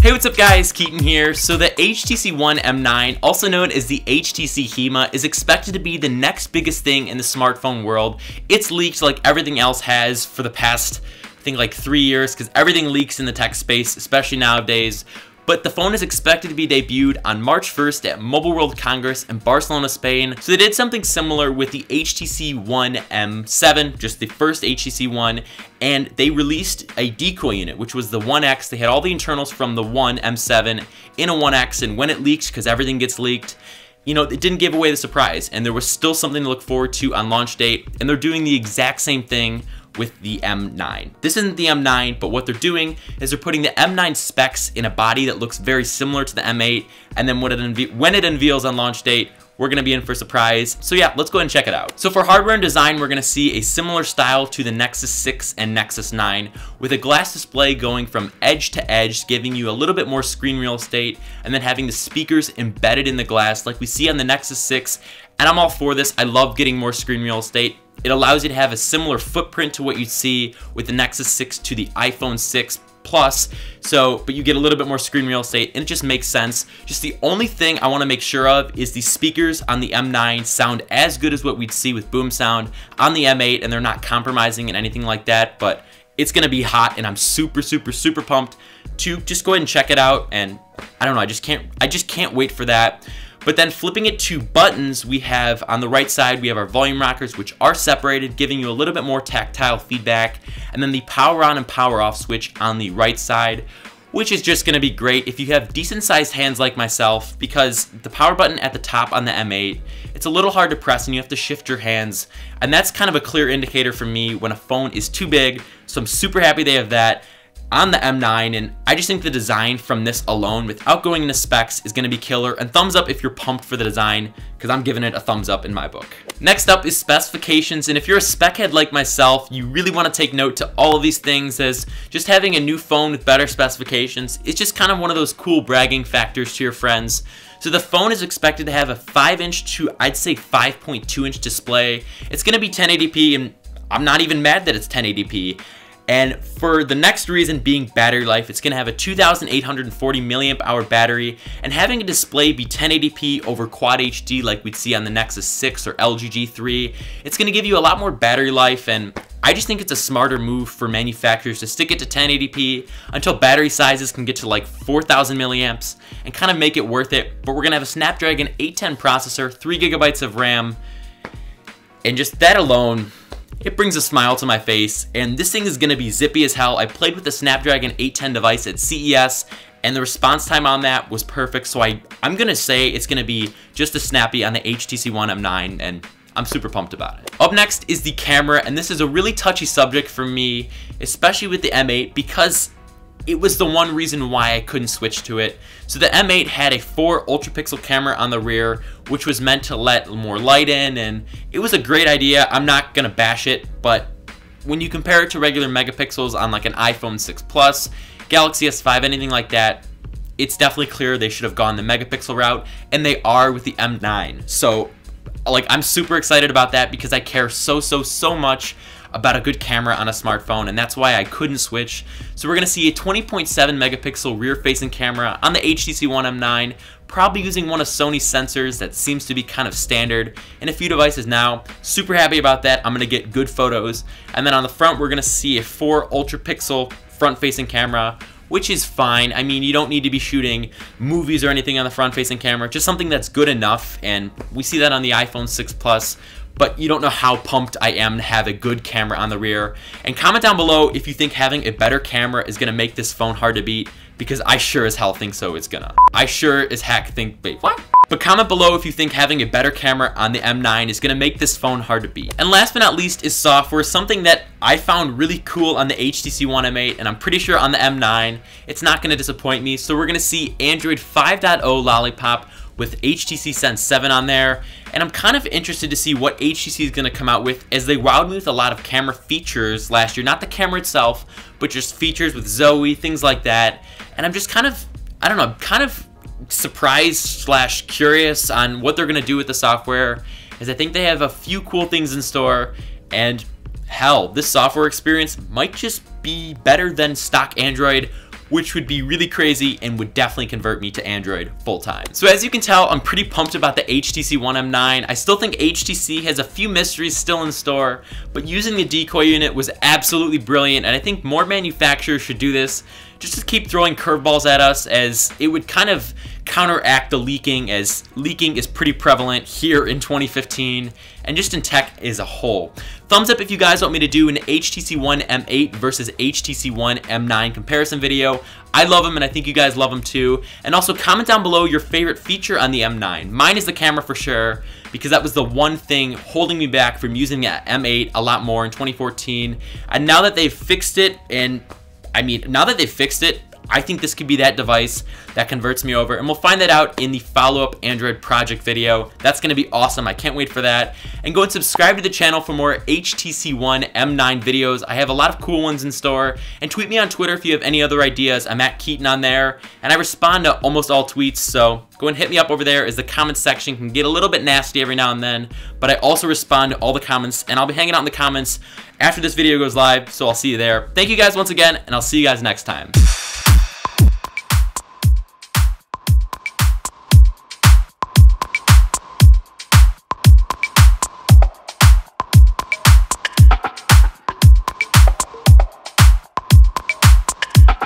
Hey, what's up guys, Keaton here. So the HTC ONE M9, also known as the HTC HEMA, is expected to be the next biggest thing in the smartphone world. It's leaked like everything else has for the past, I think like 3 years, because everything leaks in the tech space, especially nowadays. But the phone is expected to be debuted on March 1st at Mobile World Congress in Barcelona, Spain. So they did something similar with the HTC ONE M7, just the first HTC One, and they released a decoy unit, which was the 1X. They had all the internals from the ONE M7 in a 1X, and when it leaked, because everything gets leaked, you know, it didn't give away the surprise, and there was still something to look forward to on launch date, and they're doing the exact same thing with the M9. This isn't the M9, but what they're doing is they're putting the M9 specs in a body that looks very similar to the M8, and then when it unveils on launch date, we're gonna be in for a surprise. So yeah, let's go ahead and check it out. So for hardware and design, we're gonna see a similar style to the Nexus 6 and Nexus 9, with a glass display going from edge to edge, giving you a little bit more screen real estate, and then having the speakers embedded in the glass like we see on the Nexus 6, and I'm all for this. I love getting more screen real estate. It allows you to have a similar footprint to what you'd see with the Nexus 6 to the iPhone 6 Plus, but you get a little bit more screen real estate, and it just makes sense. Just the only thing I want to make sure of is the speakers on the M9 sound as good as what we'd see with boom sound on the M8, and they're not compromising and anything like that, but it's gonna be hot, and I'm super pumped to just go ahead and check it out. And I don't know, I just can't wait for that. But then flipping it to buttons, we have on the right side, we have our volume rockers, which are separated, giving you a little bit more tactile feedback. And then the power on and power off switch on the right side, which is just gonna be great if you have decent sized hands like myself, because the power button at the top on the M8, it's a little hard to press and you have to shift your hands. And that's kind of a clear indicator for me when a phone is too big. So I'm super happy they have that on the M9, and I just think the design from this alone, without going into specs, is going to be killer. And thumbs up if you're pumped for the design, because I'm giving it a thumbs up in my book. Next up is specifications, and if you're a spec head like myself, you really want to take note to all of these things, as just having a new phone with better specifications is just kind of one of those cool bragging factors to your friends. So the phone is expected to have a 5-inch to, I'd say, 5.2-inch display. It's going to be 1080p, and I'm not even mad that it's 1080p. And for the next reason being battery life, it's going to have a 2,840 milliamp hour battery, and having a display be 1080p over Quad HD like we'd see on the Nexus 6 or LG G3, it's going to give you a lot more battery life, and I just think it's a smarter move for manufacturers to stick it to 1080p until battery sizes can get to like 4,000 milliamps and kind of make it worth it. But we're going to have a Snapdragon 810 processor, 3 GB of RAM, and just that alone, it brings a smile to my face. And this thing is going to be zippy as hell. I played with the Snapdragon 810 device at CES, and the response time on that was perfect. So I'm going to say it's going to be just as snappy on the HTC ONE M9, and I'm super pumped about it. Up next is the camera, and this is a really touchy subject for me, especially with the M8, because it was the one reason why I couldn't switch to it. So the M8 had a 4 ultra pixel camera on the rear, which was meant to let more light in, and it was a great idea. I'm not gonna bash it, but when you compare it to regular megapixels on like an iPhone 6 Plus, Galaxy S5, anything like that, it's definitely clear they should have gone the megapixel route, and they are with the M9. So like, I'm super excited about that because I care so much about a good camera on a smartphone, and that's why I couldn't switch. So we're gonna see a 20.7 megapixel rear-facing camera on the HTC ONE M9, probably using one of Sony's sensors that seems to be kind of standard in a few devices now. Super happy about that. I'm gonna get good photos. And then on the front, we're gonna see a 4 ultra pixel front-facing camera, which is fine. I mean, you don't need to be shooting movies or anything on the front-facing camera, just something that's good enough, and we see that on the iPhone 6 Plus. But you don't know how pumped I am to have a good camera on the rear. And comment down below if you think having a better camera is gonna make this phone hard to beat, because I sure as hell think so it's gonna. I sure as heck think, wait, what? But comment below if you think having a better camera on the M9 is gonna make this phone hard to beat. And last but not least is software, something that I found really cool on the HTC ONE M8, and I'm pretty sure on the M9, it's not gonna disappoint me. So we're gonna see Android 5.0 Lollipop with HTC Sense 7 on there, and I'm kind of interested to see what HTC is going to come out with, as they wowed me with a lot of camera features last year. Not the camera itself, but just features with Zoe, things like that. And I'm just kind of, I don't know, kind of surprised / curious on what they're going to do with the software, as I think they have a few cool things in store, and hell, this software experience might just be better than stock Android, which would be really crazy and would definitely convert me to Android full time. So as you can tell, I'm pretty pumped about the HTC ONE M9. I still think HTC has a few mysteries still in store, but using the decoy unit was absolutely brilliant, and I think more manufacturers should do this just to keep throwing curveballs at us, as it would kind of counteract the leaking, as leaking is pretty prevalent here in 2015 and just in tech as a whole. Thumbs up if you guys want me to do an HTC ONE M8 versus HTC ONE M9 comparison video. I love them and I think you guys love them too. And also comment down below your favorite feature on the M9. Mine is the camera for sure, because that was the one thing holding me back from using the M8 a lot more in 2014. And now that they've fixed it, I think this could be that device that converts me over, and we'll find that out in the follow-up Android project video. That's going to be awesome. I can't wait for that. And go and subscribe to the channel for more HTC ONE M9 videos. I have a lot of cool ones in store. And tweet me on Twitter if you have any other ideas. I'm at Keaton on there, and I respond to almost all tweets, so go and hit me up over there, as the comments section can get a little bit nasty every now and then, but I also respond to all the comments, and I'll be hanging out in the comments after this video goes live, so I'll see you there. Thank you guys once again, and I'll see you guys next time.